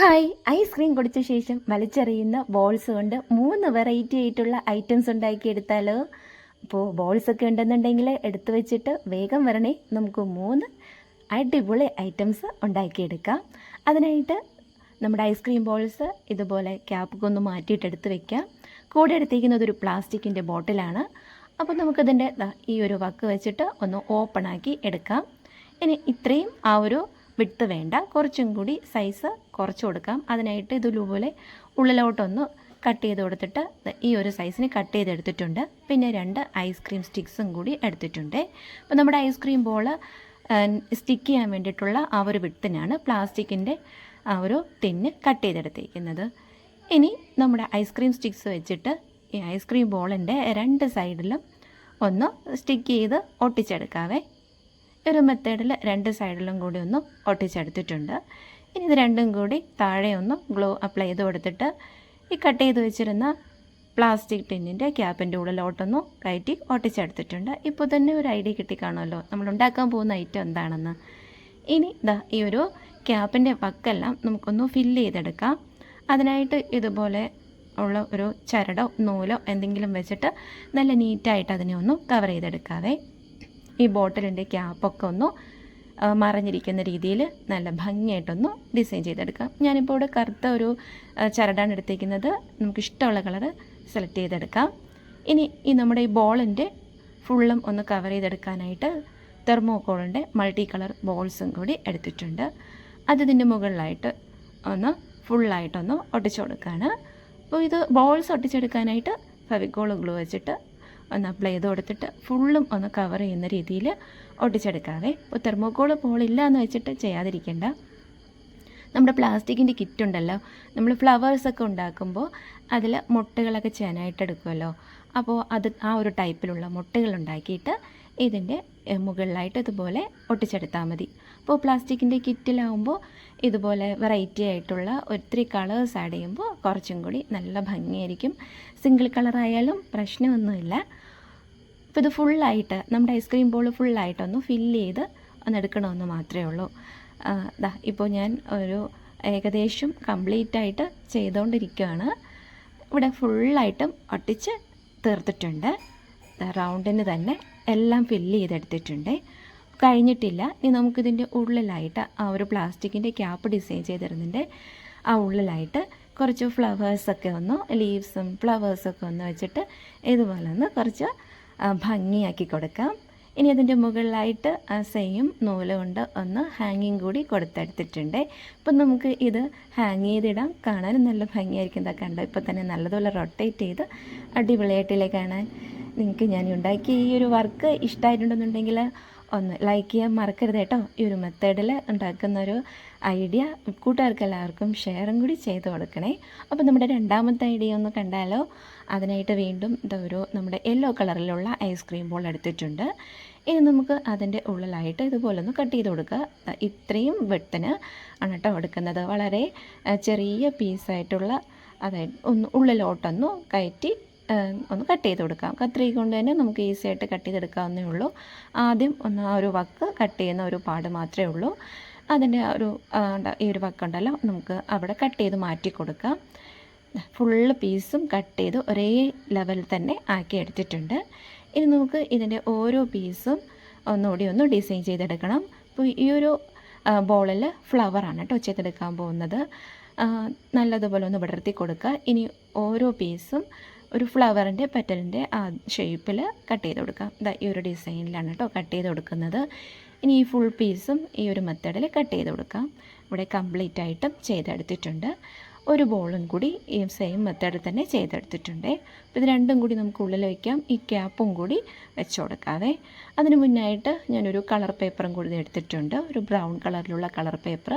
Hi, ice cream കുടിച്ച ശേഷം വലിച്ചെറിയുന്ന ബോൾസ് കൊണ്ട് 3 വെറൈറ്റി ആയിട്ടുള്ള ഐറ്റംസ് ഉണ്ടാക്കിയെടുത്താലോ? അപ്പോൾ ബോൾസൊക്കെ ഉണ്ടെന്നുണ്ടെങ്കിൽ എടുത്തു വെച്ചിട്ട് വേഗം വരണേ. നമുക്ക് 3 അടിപൊളി ഐറ്റംസ് ഉണ്ടാക്കിയെടുക്കാം. അതിനായിട്ട് നമ്മുടെ ഐസ്ക്രീം ബോൾസ് ഇതുപോലെ ക്യാപ്പൊക്കെ ഒന്ന് മാറ്റിയിട്ട് എടുത്ത് വെക്കാം. കൂടെ എടുത്തിരിക്കുന്നത് ഒരു പ്ലാസ്റ്റിക്കിൻ്റെ ബോട്ടിലാണ്. അപ്പോൾ നമുക്കതിൻ്റെ ഈ ഒരു വക്ക് വെച്ചിട്ട് ഒന്ന് ഓപ്പണാക്കി എടുക്കാം. ഇനി ഇത്രയും ആ ഒരു വിട്ട് വേണ്ട, കുറച്ചും കൂടി സൈസ് കുറച്ച് കൊടുക്കാം. അതിനായിട്ട് ഇതുപോലെ ഉള്ളിലോട്ടൊന്ന് കട്ട് ചെയ്ത് കൊടുത്തിട്ട് ഈ ഒരു സൈസിന് കട്ട് ചെയ്തെടുത്തിട്ടുണ്ട്. പിന്നെ 2 ഐസ്ക്രീം സ്റ്റിക്സും കൂടി എടുത്തിട്ടുണ്ട്. അപ്പോൾ നമ്മുടെ ഐസ്ക്രീം ബോൾ സ്റ്റിക്ക് ചെയ്യാൻ വേണ്ടിയിട്ടുള്ള ആ ഒരു വിട്ടിനാണ് പ്ലാസ്റ്റിക്കിൻ്റെ ആ ഒരു ടിന്ന് കട്ട് ചെയ്തെടുത്തിരിക്കുന്നത്. ഇനി നമ്മുടെ ഐസ്ക്രീം സ്റ്റിക്സ് വെച്ചിട്ട് ഈ ഐസ്ക്രീം ബോളിൻ്റെ 2 സൈഡിലും ഒന്ന് സ്റ്റിക്ക് ചെയ്ത് ഒട്ടിച്ചെടുക്കാവേ. ഒരു മെത്തേഡിൽ 2 സൈഡിലും കൂടി ഒന്ന് ഒട്ടിച്ചെടുത്തിട്ടുണ്ട്. ഇനി ഇത് രണ്ടും കൂടി താഴെ ഒന്ന് ഗ്ലൂ അപ്ലൈ ചെയ്ത് കൊടുത്തിട്ട് ഈ കട്ട് ചെയ്ത് വെച്ചിരുന്ന പ്ലാസ്റ്റിക് ടിന്നിൻ്റെ ക്യാപ്പിൻ്റെ ഉള്ളിലോട്ടൊന്ന് കയറ്റി ഒട്ടിച്ചെടുത്തിട്ടുണ്ട്. ഇപ്പോൾ തന്നെ ഒരു ഐഡിയ കിട്ടിക്കാണുമല്ലോ നമ്മൾ ഉണ്ടാക്കാൻ പോകുന്ന ഐറ്റം എന്താണെന്ന്. ഇനി ഈ ഒരു ക്യാപ്പിൻ്റെ വക്കെല്ലാം നമുക്കൊന്ന് ഫില്ല് ചെയ്തെടുക്കാം. അതിനായിട്ട് ഇതുപോലെ ഉള്ള ഒരു ചരടോ നൂലോ എന്തെങ്കിലും വെച്ചിട്ട് നല്ല നീറ്റായിട്ട് അതിനെ ഒന്ന് കവർ ചെയ്തെടുക്കാവേ. ഈ ബോട്ടിലിൻ്റെ ക്യാപ്പൊക്കെ ഒന്ന് മറഞ്ഞിരിക്കുന്ന രീതിയിൽ നല്ല ഭംഗിയായിട്ടൊന്ന് ഡിസൈൻ ചെയ്തെടുക്കാം. ഞാനിപ്പോൾ ഇവിടെ കറുത്ത ഒരു ചരടാണ് എടുത്തിരിക്കുന്നത്. നമുക്ക് ഇഷ്ടമുള്ള കളറ് സെലക്ട് ചെയ്തെടുക്കാം. ഇനി ഈ നമ്മുടെ ഈ ബോളിൻ്റെ ഫുള്ളും ഒന്ന് കവർ ചെയ്തെടുക്കാനായിട്ട് തെർമോക്കോളിൻ്റെ മൾട്ടി കളർ ബോൾസും കൂടി എടുത്തിട്ടുണ്ട്. അത് ഇതിൻ്റെ മുകളിലായിട്ട് ഒന്ന് ഫുള്ളായിട്ടൊന്ന് ഒട്ടിച്ചു കൊടുക്കുകയാണ്. അപ്പോൾ ഇത് ബോൾസ് ഒട്ടിച്ചെടുക്കാനായിട്ട് ഫെവിക്കോൾ ഗ്ലൂ വെച്ചിട്ട് ഒന്ന് അപ്ലൈ ചെയ്ത് കൊടുത്തിട്ട് ഫുള്ളും ഒന്ന് കവർ ചെയ്യുന്ന രീതിയിൽ ഒട്ടിച്ചെടുക്കാവേ. ഇപ്പോൾ തെർമോക്കോൾ ബോളില്ല എന്ന് വെച്ചിട്ട് ചെയ്യാതിരിക്കേണ്ട. നമ്മുടെ പ്ലാസ്റ്റിക്കിൻ്റെ കിറ്റുണ്ടല്ലോ, നമ്മൾ ഫ്ലവേഴ്സൊക്കെ ഉണ്ടാക്കുമ്പോൾ അതിൽ മുട്ടകളൊക്കെ ചെയ്യാനായിട്ട് എടുക്കുമല്ലോ. അപ്പോൾ അത് ആ ഒരു ടൈപ്പിലുള്ള മുട്ടകൾ ഉണ്ടാക്കിയിട്ട് ഇതിൻ്റെ മുകളിലായിട്ട് ഇതുപോലെ ഒട്ടിച്ചെടുത്താൽ മതി. അപ്പോൾ പ്ലാസ്റ്റിക്കിൻ്റെ കിറ്റിലാവുമ്പോൾ ഇതുപോലെ വെറൈറ്റി ആയിട്ടുള്ള ഒത്തിരി കളേഴ്സ് ആഡ് ചെയ്യുമ്പോൾ കുറച്ചും കൂടി നല്ല ഭംഗിയായിരിക്കും. സിംഗിൾ കളറായാലും പ്രശ്നമൊന്നുമില്ല. അപ്പോൾ ഇത് ഫുള്ളായിട്ട് നമ്മുടെ ഐസ്ക്രീം ബോൾ ഫുള്ളായിട്ടൊന്ന് ഫില്ല് ചെയ്ത് ഒന്ന് എടുക്കണമെന്ന് മാത്രമേ ഉള്ളൂ. ഇപ്പോൾ ഞാൻ ഒരു ഏകദേശം കംപ്ലീറ്റായിട്ട് ചെയ്തുകൊണ്ടിരിക്കുകയാണ്. ഇവിടെ ഫുള്ളായിട്ടും ഒട്ടിച്ച് തീർത്തിട്ടുണ്ട്. റൗണ്ടിന് തന്നെ എല്ലാം ഫില്ല് ചെയ്തെടുത്തിട്ടുണ്ട്. കഴിഞ്ഞിട്ടില്ല. ഇനി നമുക്കിതിൻ്റെ ഉള്ളിലായിട്ട് ആ ഒരു പ്ലാസ്റ്റിക്കിൻ്റെ ക്യാപ്പ് ഡിസൈൻ ചെയ്തിരുന്നതിൻ്റെ ആ ഉള്ളിലായിട്ട് കുറച്ച് ഫ്ലവേഴ്സൊക്കെ ഒന്ന് ലീവ്സും ഫ്ലവേഴ്സൊക്കെ ഒന്ന് വെച്ചിട്ട് ഇതുപോലെ ഒന്ന് കുറച്ച് ഭംഗിയാക്കി കൊടുക്കാം. ഇനി അതിൻ്റെ മുകളിലായിട്ട് സെയിം നൂല് കൊണ്ട് ഒന്ന് ഹാങ്ങിങ് കൂടി കൊടുത്തെടുത്തിട്ടുണ്ട്. ഇപ്പം നമുക്ക് ഇത് ഹാങ് ചെയ്തിടാം. കാണാനും നല്ല ഭംഗിയായിരിക്കും. ഇതൊക്കെ കണ്ടോ, ഇപ്പോൾ തന്നെ നല്ലതുപോലെ റൊട്ടേറ്റ് ചെയ്ത് അടിപൊളിയായിട്ടില്ലേ കാണാൻ. നിങ്ങൾക്ക് ഞാൻ ഉണ്ടാക്കിയ ഈ ഒരു വർക്ക് ഇഷ്ടമായിട്ടുണ്ടെന്നുണ്ടെങ്കിൽ ഒന്ന് ലൈക്ക് ചെയ്യാൻ മറക്കരുത് കേട്ടോ. ഈ ഒരു മെത്തേഡിൽ ഉണ്ടാക്കുന്നൊരു ഐഡിയ കൂട്ടുകാർക്ക് എല്ലാവർക്കും ഷെയറും കൂടി ചെയ്ത് കൊടുക്കണേ. അപ്പോൾ നമ്മുടെ രണ്ടാമത്തെ ഐഡിയ ഒന്ന് കണ്ടാലോ. അതിനായിട്ട് വീണ്ടും ഇതൊരു നമ്മുടെ യെല്ലോ കളറിലുള്ള ഐസ്ക്രീം ബോൾ എടുത്തിട്ടുണ്ട്. ഇനി നമുക്ക് അതിൻ്റെ ഉള്ളിലായിട്ട് ഇതുപോലെ ഒന്ന് കട്ട് ചെയ്ത് കൊടുക്കുക. ഇത്രയും വെട്ടിന് ആണ് കേട്ടോ എടുക്കുന്നത്. വളരെ ചെറിയ പീസായിട്ടുള്ള, അതായത് ഒന്ന് ഉള്ളിലോട്ടൊന്ന് കയറ്റി ഒന്ന് കട്ട് ചെയ്ത് കൊടുക്കാം. കത്രിക കൊണ്ട് തന്നെ നമുക്ക് ഈസി ആയിട്ട് കട്ട് ചെയ്തെടുക്കാവുന്നേ ഉള്ളൂ. ആദ്യം ഒന്ന് ആ ഒരു വക്ക് കട്ട് ചെയ്യുന്ന ഒരു പാട് മാത്രമേ ഉള്ളൂ. അതിൻ്റെ ഒരു ഈ ഒരു വക്കുണ്ടല്ലോ നമുക്ക് അവിടെ കട്ട് ചെയ്ത് മാറ്റി കൊടുക്കാം. ഫുള്ള് പീസും കട്ട് ചെയ്ത് ഒരേ ലെവലിൽ തന്നെ ആക്കി എടുത്തിട്ടുണ്ട്. ഇനി നമുക്ക് ഇതിൻ്റെ ഓരോ പീസും ഒന്നുകൂടി ഒന്ന് ഡിസൈൻ ചെയ്തെടുക്കണം. അപ്പോൾ ഈ ഒരു ബോളിൽ ഫ്ലവറാണ് കേട്ടോ ചെയ്തെടുക്കാൻ പോകുന്നത്. നല്ലതുപോലെ ഒന്ന് വിടർത്തി കൊടുക്കുക. ഇനി ഓരോ പീസും ഒരു ഫ്ലവറിൻ്റെ പെറ്റലിൻ്റെ ആ ഷേപ്പിൽ കട്ട് ചെയ്ത് കൊടുക്കാം. ഈ ഒരു ഡിസൈനിലാണ് കേട്ടോ കട്ട് ചെയ്ത് കൊടുക്കുന്നത്. ഇനി ഈ ഫുൾ പീസും ഈ ഒരു മെത്തേഡിൽ കട്ട് ചെയ്ത് കൊടുക്കാം. ഇവിടെ കംപ്ലീറ്റ് ആയിട്ടും ചെയ്തെടുത്തിട്ടുണ്ട്. ഒരു ബോളും കൂടി ഈ സെയിം മെത്തേഡിൽ തന്നെ ചെയ്തെടുത്തിട്ടുണ്ട്. അപ്പോൾ ഇത് രണ്ടും കൂടി നമുക്ക് ഉള്ളിൽ വയ്ക്കാം. ഈ ക്യാപ്പും കൂടി വെച്ച് കൊടുക്കാവേ. അതിന് മുന്നായിട്ട് ഞാനൊരു കളർ പേപ്പറും കൂടി എടുത്തിട്ടുണ്ട്. ഒരു ബ്രൗൺ കളറിലുള്ള കളർ പേപ്പർ.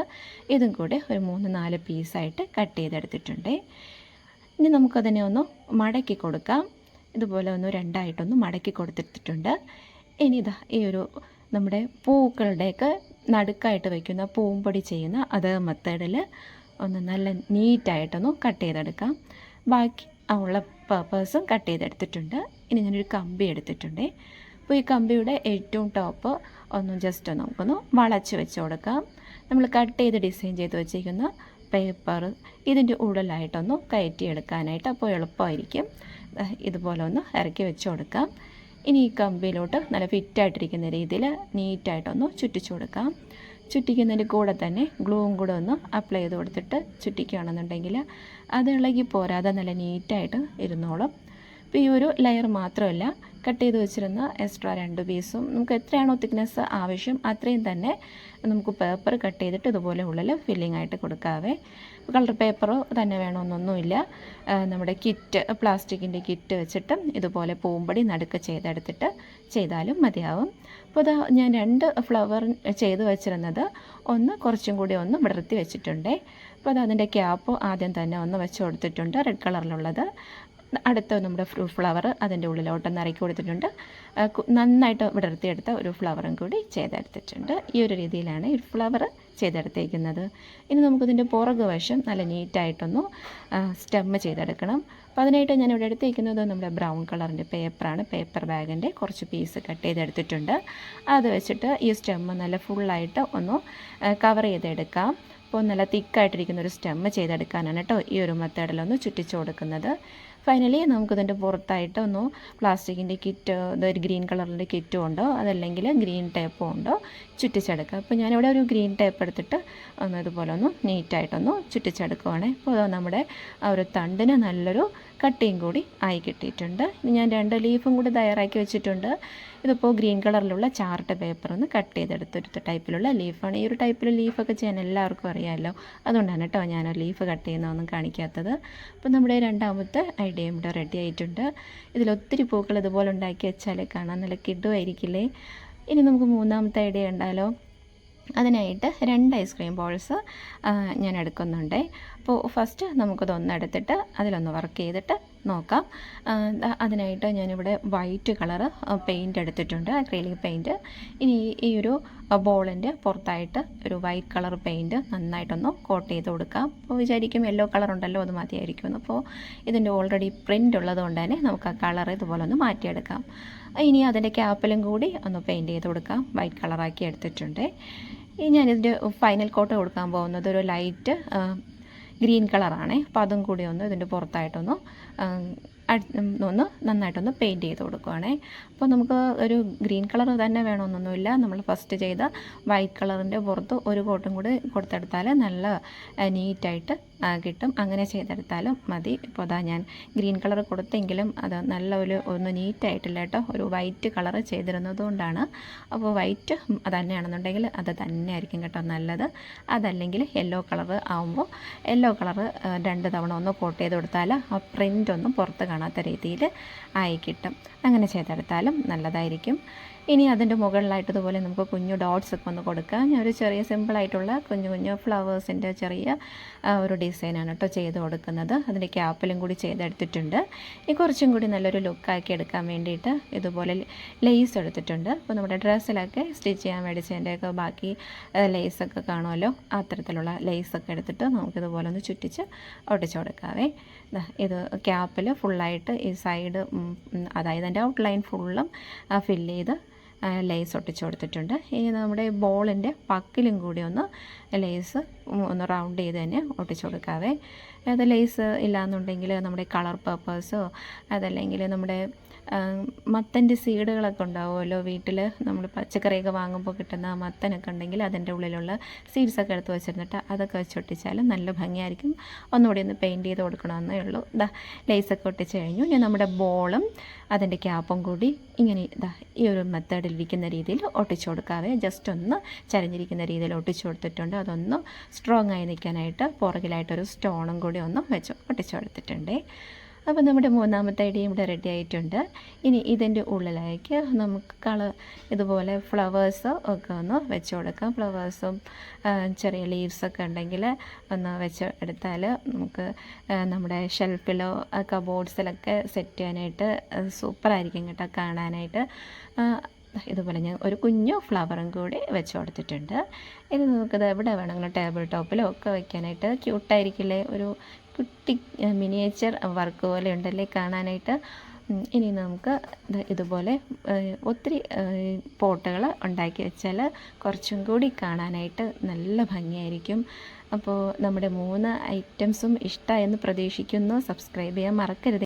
ഇതും കൂടി ഒരു 3-4 പീസായിട്ട് കട്ട് ചെയ്തെടുത്തിട്ടുണ്ട്. ഇനി നമുക്കതിനെ ഒന്ന് മടക്കി കൊടുക്കാം. ഇതുപോലെ ഒന്ന് രണ്ടായിട്ടൊന്ന് മടക്കി കൊടുത്തിട്ടുണ്ട്. ഇനി ഈ ഒരു നമ്മുടെ പൂക്കളുടെയൊക്കെ നടുക്കായിട്ട് വയ്ക്കുന്ന പൂമ്പൊടി ചെയ്യുന്ന അതേ മെത്തേഡിൽ ഒന്ന് നല്ല നീറ്റായിട്ടൊന്ന് കട്ട് ചെയ്തെടുക്കാം. ബാക്കി ഉള്ള പേപ്പേഴ്സും കട്ട് ചെയ്തെടുത്തിട്ടുണ്ട്. ഇനി ഞാനൊരു കമ്പി എടുത്തിട്ടുണ്ട്. അപ്പോൾ ഈ കമ്പിയുടെ ഏറ്റവും ടോപ്പ് ഒന്ന് ജസ്റ്റ് നമുക്കൊന്ന് വളച്ച് വെച്ച് കൊടുക്കാം. നമ്മൾ കട്ട് ചെയ്ത് ഡിസൈൻ ചെയ്ത് വെച്ചിരിക്കുന്ന പേപ്പർ ഇതിൻ്റെ ഉള്ളിലായിട്ടൊന്ന് കയറ്റിയെടുക്കാനായിട്ട്. അപ്പോൾ എളുപ്പമായിരിക്കും. ഇതുപോലെ ഒന്ന് ഇറക്കി വെച്ച് കൊടുക്കാം. ഇനി ഈ കമ്പിയിലോട്ട് നല്ല ഫിറ്റായിട്ടിരിക്കുന്ന രീതിയിൽ നീറ്റായിട്ടൊന്ന് ചുറ്റിച്ചു കൊടുക്കാം. ചുറ്റിക്കുന്നതിൻ്റെ കൂടെ തന്നെ ഗ്ലൂവും കൂടെ ഒന്ന് അപ്ലൈ ചെയ്ത് കൊടുത്തിട്ട് ചുറ്റിക്കുകയാണെന്നുണ്ടെങ്കിൽ അത് ഇളകി പോരാതെ നല്ല നീറ്റായിട്ട് ഇരുന്നോളും. അപ്പോൾ ഈ ഒരു ലെയർ മാത്രമല്ല, കട്ട് ചെയ്ത് വെച്ചിരുന്ന എക്സ്ട്രാ 2 പീസും നമുക്ക് എത്രയാണോ തിക്നെസ് ആവശ്യം അത്രയും തന്നെ നമുക്ക് പേപ്പർ കട്ട് ചെയ്തിട്ട് ഇതുപോലെ ഉള്ളിൽ ഫില്ലിംഗ് ആയിട്ട് കൊടുക്കാവേ. കളർ പേപ്പറോ തന്നെ വേണമെന്നൊന്നുമില്ല. നമ്മുടെ കിറ്റ്, പ്ലാസ്റ്റിക്കിൻ്റെ കിറ്റ് വെച്ചിട്ട് ഇതുപോലെ പൂമ്പടി നടുക്ക് ചെയ്തെടുത്തിട്ട് ചെയ്താലും മതിയാവും. അപ്പോൾ അത് ഞാൻ 2 ഫ്ലവർ ചെയ്ത് വെച്ചിരുന്നത് കുറച്ചും കൂടി ഒന്ന് വിടർത്തി വെച്ചിട്ടുണ്ട്. അപ്പോൾ അത് അതിൻ്റെ ക്യാപ്പ് ആദ്യം തന്നെ ഒന്ന് വെച്ച് കൊടുത്തിട്ടുണ്ട്, റെഡ് കളറിലുള്ളത്. അടുത്ത നമ്മുടെ ഫ്ലവർ അതിൻ്റെ ഉള്ളിലോട്ടൊന്ന് ഇറക്കി കൊടുത്തിട്ടുണ്ട്. നന്നായിട്ട് വിടർത്തിയെടുത്ത ഒരു ഫ്ലവറും കൂടി ചെയ്തെടുത്തിട്ടുണ്ട്. ഈ ഒരു രീതിയിലാണ് ഈ ഫ്ലവർ ചെയ്തെടുത്തേക്കുന്നത്. ഇനി നമുക്കിതിൻ്റെ പുറകു വശം നല്ല നീറ്റായിട്ടൊന്ന് സ്റ്റെമ്മ് ചെയ്തെടുക്കണം. അപ്പോൾ അതിനായിട്ട് ഞാനിവിടെ എടുത്തേക്കുന്നത് നമ്മുടെ ബ്രൗൺ കളറിൻ്റെ പേപ്പറാണ്. പേപ്പർ ബാഗിൻ്റെ കുറച്ച് പീസ് കട്ട് ചെയ്തെടുത്തിട്ടുണ്ട്. അത് വെച്ചിട്ട് ഈ സ്റ്റെമ്മ് നല്ല ഫുള്ളായിട്ട് ഒന്ന് കവർ ചെയ്തെടുക്കാം. അപ്പോൾ നല്ല തിക്കായിട്ടിരിക്കുന്നൊരു സ്റ്റെമ്മ് ചെയ്തെടുക്കാനാണ് കേട്ടോ ഈ ഒരു മെത്തേഡിലൊന്ന് ചുറ്റിച്ചു കൊടുക്കുന്നത്. ഫൈനലി നമുക്കിതിൻ്റെ പുറത്തായിട്ട് പ്ലാസ്റ്റിക്കിൻ്റെ കിറ്റ്, ഇതൊരു ഗ്രീൻ കളറിൻ്റെ കിറ്റും ഉണ്ടോ അതല്ലെങ്കിൽ ഗ്രീൻ ടേപ്പും ഉണ്ടോ ചുറ്റിച്ചെടുക്കുക. അപ്പോൾ ഞാനിവിടെ ഒരു ഗ്രീൻ ടേപ്പ് എടുത്തിട്ട് ഇതുപോലെ നീറ്റായിട്ടൊന്ന് ചുറ്റിച്ചെടുക്കുവാണേ. അപ്പോൾ നമ്മുടെ ആ ഒരു തണ്ടിന് നല്ലൊരു കട്ടിയും കൂടി ആയി കിട്ടിയിട്ടുണ്ട്. ഇനി ഞാൻ 2 ലീഫും കൂടി തയ്യാറാക്കി വെച്ചിട്ടുണ്ട്. ഇതിപ്പോൾ ഗ്രീൻ കളറിലുള്ള ചാർട്ട് പേപ്പർ ഒന്ന് കട്ട് ചെയ്തെടുത്തൊരു ടൈപ്പിലുള്ള ലീഫാണ്. ഈ ഒരു ടൈപ്പിൽ ലീഫൊക്കെ ചെയ്യാൻ എല്ലാവർക്കും അറിയാമല്ലോ, അതുകൊണ്ടാണ് കേട്ടോ ഞാൻ ലീഫ് കട്ട് ചെയ്യുന്നതൊന്നും കാണിക്കാത്തത്. അപ്പോൾ നമ്മുടെ 2ാമത്തെ ഐഡിയയും ഇവിടെ റെഡി ആയിട്ടുണ്ട്. ഇതിലൊത്തിരി പൂക്കൾ ഇതുപോലെ ഉണ്ടാക്കി വെച്ചാൽ കാണാൻ നല്ല കിടുവായിരിക്കില്ലേ. ഇനി നമുക്ക് 3ാമത്തെ ഐഡിയ ഉണ്ടല്ലോ. അതിനായിട്ട് 2 ഐസ്ക്രീം ബോൾസ് ഞാൻ എടുക്കുന്നുണ്ട്. അപ്പോൾ ഫസ്റ്റ് നമുക്കതൊന്നെടുത്തിട്ട് അതിലൊന്ന് വർക്ക് ചെയ്തിട്ട് നോക്കാം. അതിനായിട്ട് ഞാനിവിടെ വൈറ്റ് കളറ് പെയിൻറ്റ് എടുത്തിട്ടുണ്ട്, അക്രിലിക് പെയിൻറ്റ്. ഇനി ഈ ഒരു ബോളിൻ്റെ പുറത്തായിട്ട് ഒരു വൈറ്റ് കളർ പെയിൻറ്റ് നന്നായിട്ടൊന്ന് കോട്ട് ചെയ്ത് കൊടുക്കാം. അപ്പോൾ വിചാരിക്കും യെല്ലോ കളർ ഉണ്ടല്ലോ അത് മതിയായിരിക്കും. അപ്പോൾ ഇതിൻ്റെ ഓൾറെഡി പ്രിൻ്റ് ഉള്ളത് കൊണ്ട് തന്നെ നമുക്ക് ആ കളർ ഇതുപോലെ ഒന്ന് മാറ്റിയെടുക്കാം. ഇനി അതിൻ്റെ ക്യാപ്പിലും കൂടി ഒന്ന് പെയിൻറ്റ് ചെയ്ത് കൊടുക്കാം. വൈറ്റ് കളറാക്കി എടുത്തിട്ടുണ്ട്. ഇനി ഞാനിതിൻ്റെ ഫൈനൽ കോട്ട് കൊടുക്കാൻ പോകുന്നത് ഒരു ലൈറ്റ് ഗ്രീൻ കളറാണ്. അപ്പോൾ അതും കൂടി ഇതിൻ്റെ പുറത്തായിട്ടൊന്ന് നന്നായിട്ടൊന്ന് പെയിൻറ്റ് ചെയ്ത് കൊടുക്കുവാണേ. അപ്പോൾ നമുക്ക് ഒരു ഗ്രീൻ കളർ തന്നെ വേണമെന്നൊന്നുമില്ല. നമ്മൾ ഫസ്റ്റ് ചെയ്ത വൈറ്റ് കളറിൻ്റെ പുറത്ത് ഒരു കോട്ടും കൂടി കൊടുത്തെടുത്താൽ നല്ല നീറ്റായിട്ട് കിട്ടും. അങ്ങനെ ചെയ്തെടുത്താലും മതി. ഇപ്പോൾ അതാ ഞാൻ ഗ്രീൻ കളർ കൊടുത്തെങ്കിലും അത് നല്ല ഒന്ന് നീറ്റായിട്ടില്ല കേട്ടോ, ഒരു വൈറ്റ് കളർ ചെയ്തിരുന്നത് കൊണ്ടാണ്. അപ്പോൾ വൈറ്റ് തന്നെയാണെന്നുണ്ടെങ്കിൽ അത് തന്നെ ആയിരിക്കും കേട്ടോ നല്ലത്. അതല്ലെങ്കിൽ യെല്ലോ കളർ ആകുമ്പോൾ യെല്ലോ കളർ 2 തവണ ഒന്ന് കോട്ട് ചെയ്ത് കൊടുത്താൽ ആ പ്രിൻ്റ് ഒന്നും പുറത്ത് കാണാത്ത രീതിയിൽ ആയി കിട്ടും. അങ്ങനെ ചെയ്തെടുത്താലും നല്ലതായിരിക്കും. ഇനി അതിൻ്റെ മുകളിലായിട്ട് ഇതുപോലെ നമുക്ക് കുഞ്ഞു ഡോട്ട്സ് ഒക്കെ ഒന്ന് കൊടുക്കാം. ഞാൻ ഒരു ചെറിയ സിമ്പിളായിട്ടുള്ള കുഞ്ഞു ഫ്ലവേഴ്സിൻ്റെ ചെറിയ ഒരു ഡിസൈനാണ് കേട്ടോ ചെയ്ത് കൊടുക്കുന്നത്. അതിൻ്റെ ക്യാപ്പിലും കൂടി ചെയ്തെടുത്തിട്ടുണ്ട്. ഈ കുറച്ചും കൂടി നല്ലൊരു ലുക്കാക്കി എടുക്കാൻ വേണ്ടിയിട്ട് ഇതുപോലെ ലേസ് എടുത്തിട്ടുണ്ട്. അപ്പോൾ നമ്മുടെ ഡ്രസ്സിലൊക്കെ സ്റ്റിച്ച് ചെയ്യാൻ മേടിച്ചതിൻ്റെയൊക്കെ ബാക്കി ലേസൊക്കെ കാണുമല്ലോ, അത്തരത്തിലുള്ള ലേസൊക്കെ എടുത്തിട്ട് നമുക്കിതുപോലെ ഒന്ന് ചുറ്റിച്ച് ഒട്ടിച്ച് കൊടുക്കാവേ. ഇത് ക്യാപ്പിൽ ഫുള്ളായിട്ട് ഈ സൈഡ്, അതായത് എൻ്റെ ഔട്ട്ലൈൻ ഫുള്ളും ഫില്ല് ചെയ്ത് ലേസ് ഒട്ടിച്ച് കൊടുത്തിട്ടുണ്ട്. ഇനി നമ്മുടെ ബോളിൻ്റെ പക്കിലും കൂടി ലേസ് ഒന്ന് റൗണ്ട് ചെയ്ത് തന്നെ ഒട്ടിച്ച് കൊടുക്കാവേ. അത് ലേസ് ഇല്ലയെന്നുണ്ടെങ്കിൽ നമ്മുടെ കളർ പേപ്പേഴ്സോ അതല്ലെങ്കിൽ നമ്മുടെ മത്തൻ്റെ സീഡുകളൊക്കെ ഉണ്ടാവുമല്ലോ വീട്ടിൽ, നമ്മൾ പച്ചക്കറിയൊക്കെ വാങ്ങുമ്പോൾ കിട്ടുന്ന മത്തനൊക്കെ ഉണ്ടെങ്കിൽ അതിൻ്റെ ഉള്ളിലുള്ള സീഡ്സൊക്കെ എടുത്ത് വെച്ചിരുന്നിട്ട് അതൊക്കെ വെച്ചൊട്ടിച്ചാലും നല്ല ഭംഗിയായിരിക്കും. ഒന്നുകൂടി ഒന്ന് പെയിൻറ്റ് ചെയ്ത് കൊടുക്കണമെന്നേ ഉള്ളൂ. ലേസൊക്കെ ഒട്ടിച്ച് കഴിഞ്ഞു. ഇനി നമ്മുടെ ബോളും അതിൻ്റെ ക്യാപ്പും കൂടി ഇങ്ങനെ ഈ ഒരു മെത്തേഡിലിരിക്കുന്ന രീതിയിൽ ഒട്ടിച്ചു കൊടുക്കാവേ. ജസ്റ്റ് ഒന്ന് ചരിഞ്ഞിരിക്കുന്ന രീതിയിൽ ഒട്ടിച്ചു കൊടുത്തിട്ടുണ്ട്. അതൊന്ന് സ്ട്രോങ് ആയി നിൽക്കാനായിട്ട് പുറകിലായിട്ടൊരു സ്റ്റോണും കൂടി ഒട്ടിച്ചു കൊടുത്തിട്ടുണ്ട്. അപ്പോൾ നമ്മുടെ 3ാമത്തെ ഐഡിയ ഇവിടെ റെഡി ആയിട്ടുണ്ട്. ഇനി ഇതിൻ്റെ ഉള്ളിലേക്ക് നമുക്ക് ഇതുപോലെ ഫ്ലവേഴ്സ് ഒക്കെ ഒന്ന് വെച്ച് കൊടുക്കാം. ഫ്ലവേഴ്സും ചെറിയ ലീവ്സൊക്കെ ഉണ്ടെങ്കിൽ ഒന്ന് വെച്ച് എടുത്താൽ നമുക്ക് നമ്മുടെ ഷെൽഫിലോ കബോർഡ്സിലൊക്കെ സെറ്റ് ചെയ്യാനായിട്ട് സൂപ്പറായിരിക്കും കേട്ടോ കാണാനായിട്ട്. ഇതുപോലെ ഞാൻ ഒരു കുഞ്ഞു ഫ്ലവറും കൂടി വെച്ച് കൊടുത്തിട്ടുണ്ട്. ഇത് നമുക്കിത് എവിടെ വേണമെങ്കിലും ടേബിൾ ടോപ്പിലോ ഒക്കെ വയ്ക്കാനായിട്ട് ക്യൂട്ടായിരിക്കില്ലേ, ഒരു കുട്ടി മിനിയേച്ചർ വർക്ക് പോലെ ഉണ്ടല്ലേ കാണാനായിട്ട്. ഇനി നമുക്ക് ഇതുപോലെ ഒത്തിരി പോട്ടുകൾ ഉണ്ടാക്കി വെച്ചാൽ കുറച്ചും കൂടി കാണാനായിട്ട് നല്ല ഭംഗിയായിരിക്കും. അപ്പോൾ നമ്മുടെ 3 ഐറ്റംസും ഇഷ്ടമായെന്ന് പ്രതീക്ഷിക്കുന്നു. സബ്സ്ക്രൈബ് ചെയ്യാൻ മറക്കരുത്.